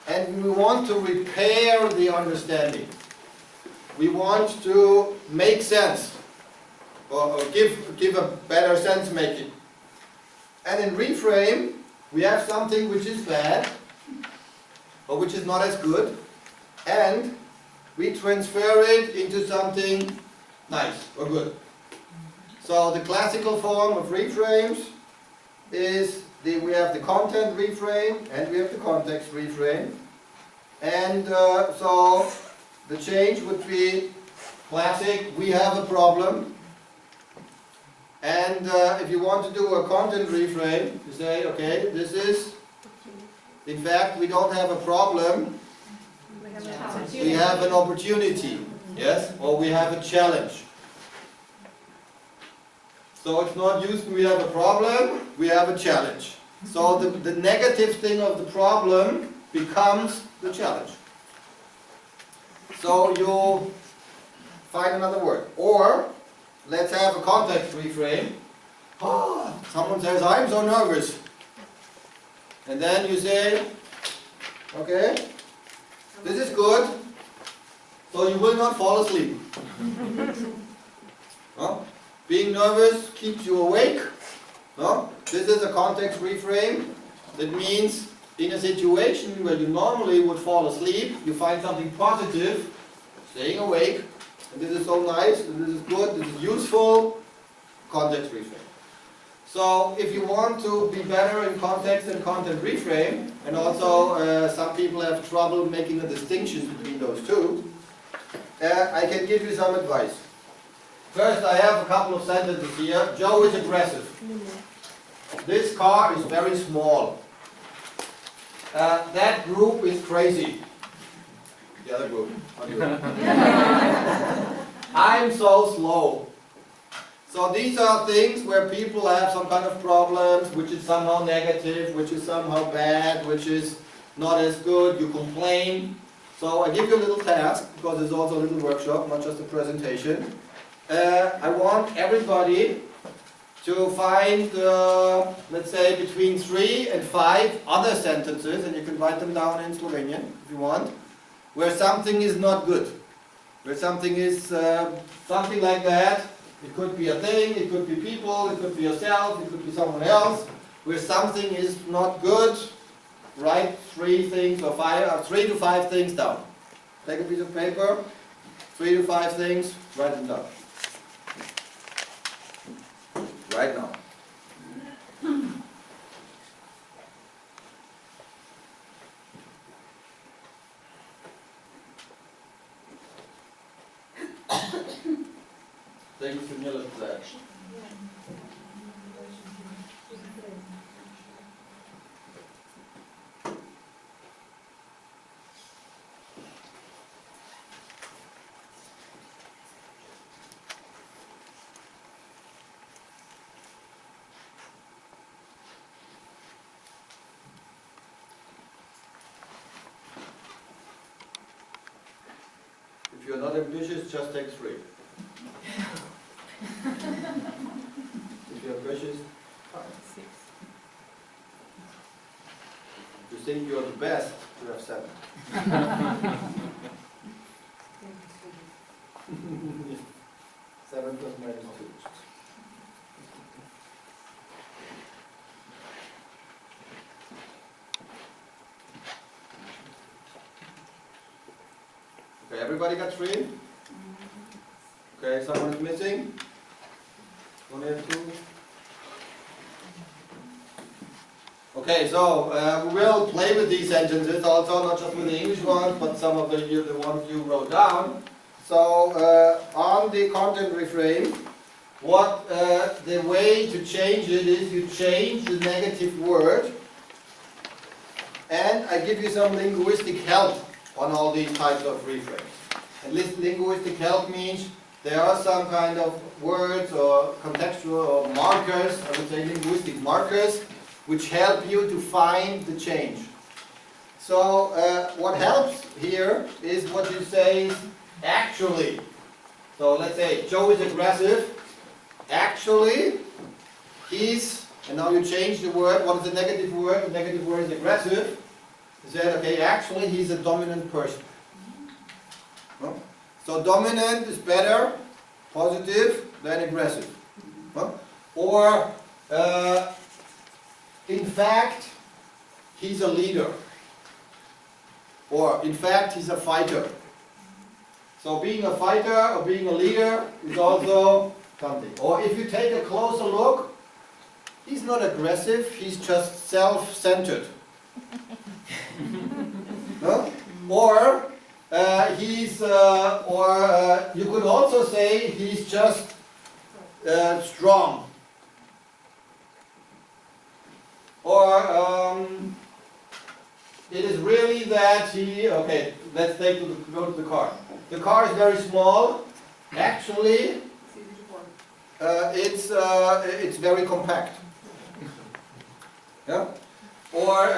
and we want to repair the understanding. We want to make sense, or give a better sense making. And in reframe, we have something which is bad, or which is not as good, and we transfer it into something nice or good. So the classical form of reframes is we have the content reframe and we have the context reframe. And so the change would be classic, we have a problem. And if you want to do a content reframe, you say, okay, this is, in fact, we don't have a problem, we have an opportunity, yes, or we have a challenge. So it's not used, we have a problem, we have a challenge. So the negative thing of the problem becomes the challenge. So you find another word. Or, let's have a context reframe. Oh, someone says, I'm so nervous. And then you say, okay, this is good, so you will not fall asleep. Huh? Being nervous keeps you awake. No? This is a context reframe. That means in a situation where you normally would fall asleep, you find something positive, staying awake, and this is so nice, and this is good, this is useful. Context reframe. So if you want to be better in context and content reframe, and also some people have trouble making a distinction between those two, I can give you some advice. First, I have a couple of sentences here. Joe is aggressive. This car is very small. That group is crazy. The other group. I'm so slow. So these are things where people have some kind of problems, which is somehow negative, which is somehow bad, which is not as good. You complain. So I give you a little task, because it's also a little workshop, not just a presentation. I want everybody to find, let's say, between 3 and 5 other sentences, and you can write them down in Slovenian if you want, where something is not good. Where something is something like that. It could be a thing, it could be people, it could be yourself, it could be someone else. Where something is not good, write 3 things or 3 to 5 things down. Take a piece of paper, 3 to 5 things, write them down. Right now. Thank you for your pledge. If you're not ambitious, just take 3. If you're ambitious, 6. If you think you're the best, you have 7. 7 plus minus 2. Okay, everybody got 3? Okay, someone is missing? Only have 2? Okay, so we will play with these sentences also, not just with the English ones, but some of the ones you wrote down. So on the content reframe, the way to change it is you change the negative word, and I give you some linguistic help on all these types of reframes. And linguistic help means there are some kind of words or contextual or markers, I would say linguistic markers, which help you to find the change. So what helps here is what you say is actually. So let's say Joe is aggressive. Actually, he's, and now you change the word. What is the negative word? The negative word is aggressive. He said, okay, actually he's a dominant person. Huh? So dominant is better, positive, than aggressive. Huh? Or, in fact, he's a leader. Or, in fact, he's a fighter. So being a fighter or being a leader is also something. Or if you take a closer look, he's not aggressive, he's just self-centered. No? Or you could also say he's just strong. Or it is really that he, okay, let's go to the car. The car is very small. Actually, it's very compact. Yeah? Or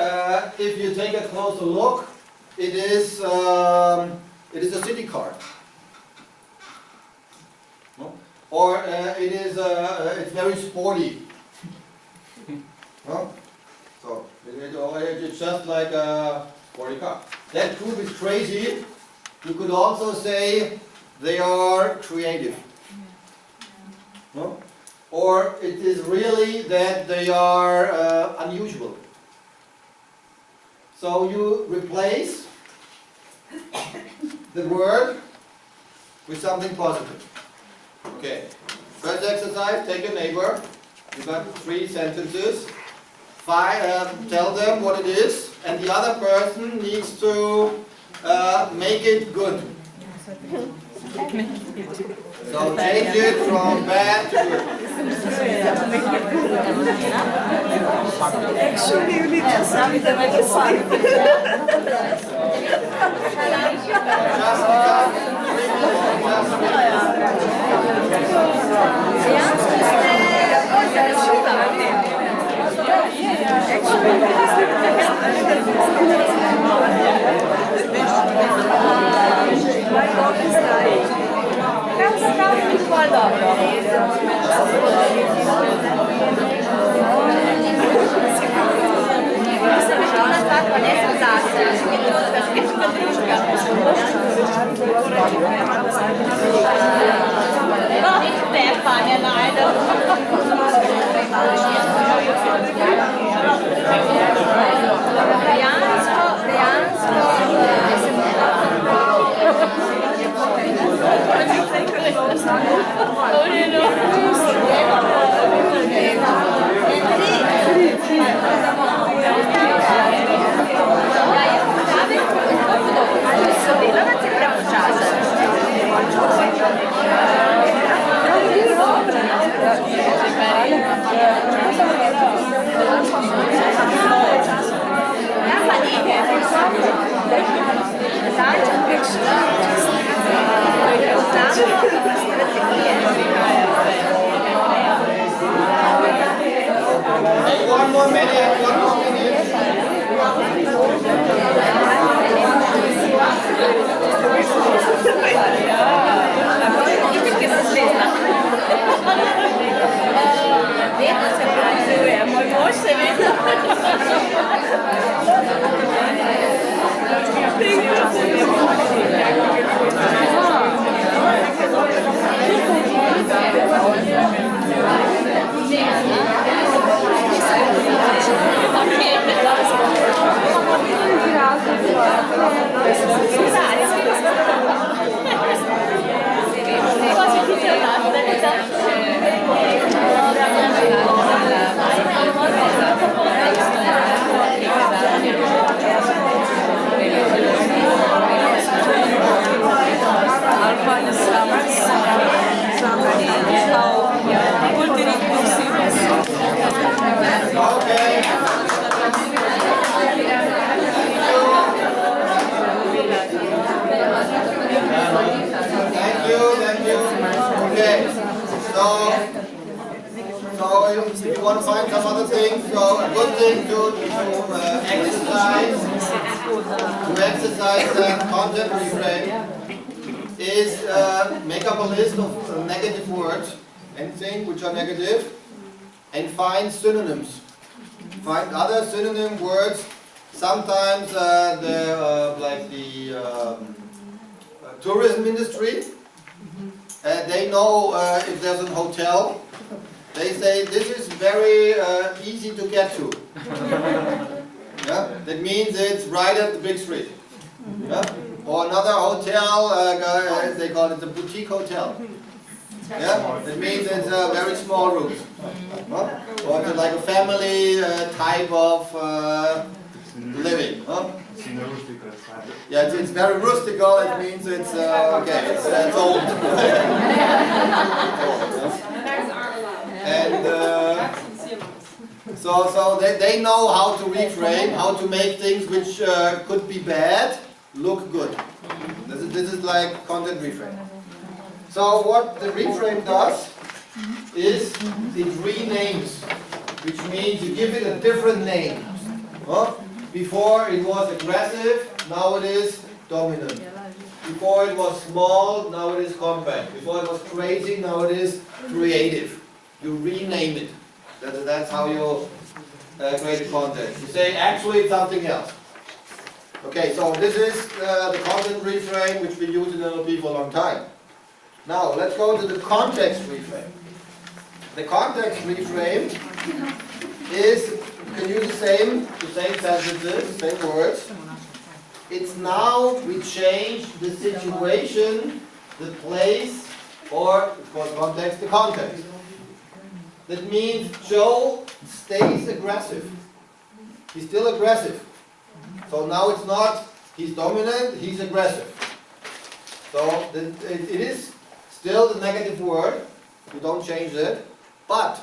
if you take a closer look, it is a city car. No? Or it's very sporty. No? So it's just like a sporty car. That group is crazy. You could also say they are creative. No? Or it is really that they are unusual. So you replace the word with something positive. Okay. First exercise, take a neighbor. You got 3 sentences. Tell them what it is, and the other person needs to make it good. So change it from bad to good. Actually, you need to say that I can see. Just One more minute. If you want to find some other things, so a good thing to exercise that content reframe is make up a list of negative words, anything which are negative, and find synonyms. Find other synonym words Sometimes like the tourism industry, they know if there's a hotel, they say this is very easy to get to. Yeah? That means it's right at the big street. Yeah? Or another hotel, they call it the boutique hotel. Yeah? That means it's very small rooms. Or it's like a family type of living. Yeah, it's very rustical. It means it's okay. It's old. And so they know how to reframe, how to make things which could be bad look good. This is like content reframe. So what the reframe does is it renames, which means you give it a different name. Before it was aggressive, now it is dominant. Before it was small, now it is compact. Before it was crazy, now it is creative. You rename it. That's how you create the content. You say actually it's something else. Okay, so this is the content reframe which we use in NLP for a long time. Now let's go to the context reframe. The context reframe is, you can use the same sentences, the same words. It's now we change the situation, the place, or it's called context, the context. That means Joe stays aggressive. He's still aggressive. So now it's not he's dominant, he's aggressive. So it is still the negative word. You don't change it. But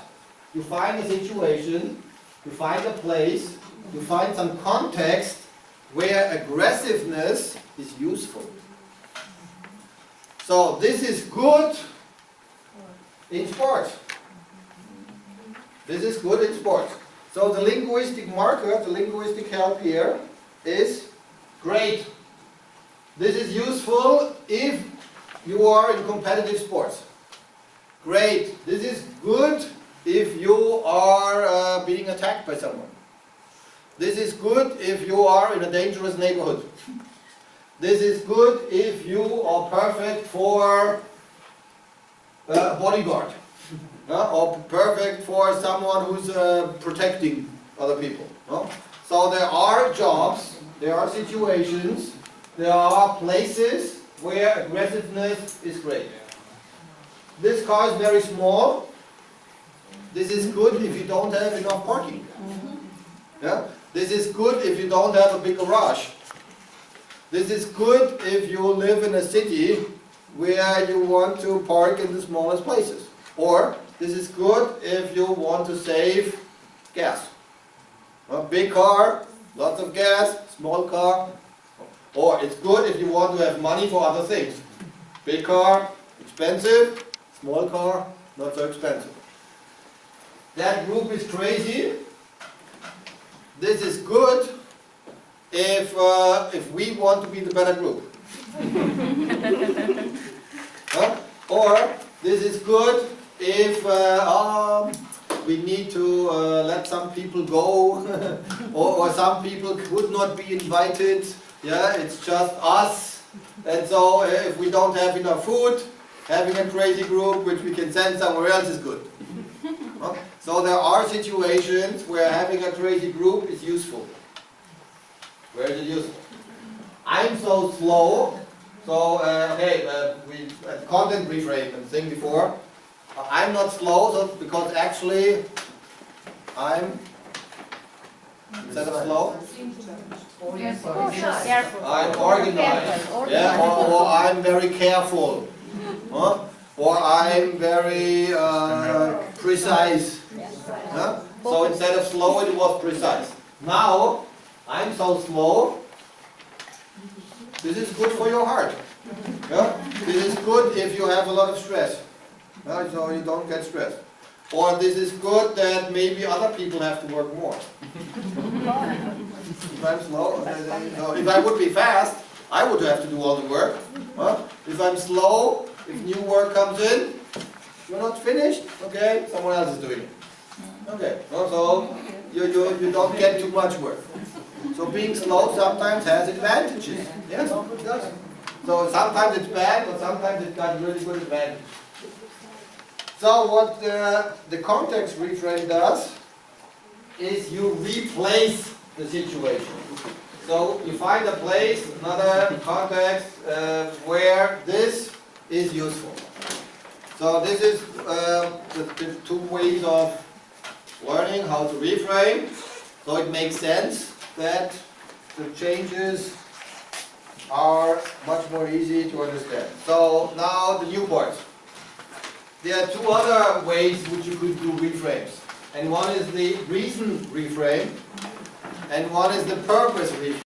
you find a situation, you find a place, you find some context where aggressiveness is useful. So this is good in sports. This is good in sports. So the linguistic marker, the linguistic help here is great. This is useful if you are in competitive sports. Great. This is good if you are being attacked by someone. This is good if you are in a dangerous neighborhood. This is good if you are perfect for a bodyguard. Or perfect for someone who's protecting other people. So there are jobs, there are situations, there are places where aggressiveness is great. This car is very small. This is good if you don't have enough parking. Yeah? This is good if you don't have a big garage. This is good if you live in a city where you want to park in the smallest places. Or this is good if you want to save gas. A big car, lots of gas, small car. Or it's good if you want to have money for other things. Big car, expensive. Small car, not so expensive. That group is crazy. This is good if we want to be the better group. Or this is good if we need to let some people go, or some people could not be invited. Yeah, it's just us. And so if we don't have enough food, having a crazy group which we can send somewhere else is good. So there are situations where having a crazy group is useful. Where is it useful? I'm so slow. So we content reframe and thing before. I'm not slow, so because actually I'm instead of slow. I'm organized. Yeah, or I'm very careful. Or I'm very precise. So instead of slow, it was precise. Now, I'm so slow. This is good for your heart. Yeah? This is good if you have a lot of stress. So you don't get stressed. Or this is good that maybe other people have to work more. If I'm slow, if I would be fast, I would have to do all the work. If I'm slow, if new work comes in, you're not finished, okay, someone else is doing it. Okay, so you don't get too much work. So being slow sometimes has advantages. Yes, it does. So sometimes it's bad, but sometimes it's got really good advantage. So what the context reframe does is you replace the situation. So you find a place, another context where this is useful. So this is the two ways of learning how to reframe. So it makes sense that the changes are much more easy to understand. So now the new part. There are two other ways which you could do reframes. And one is the reason reframe, and one is the purpose reframe.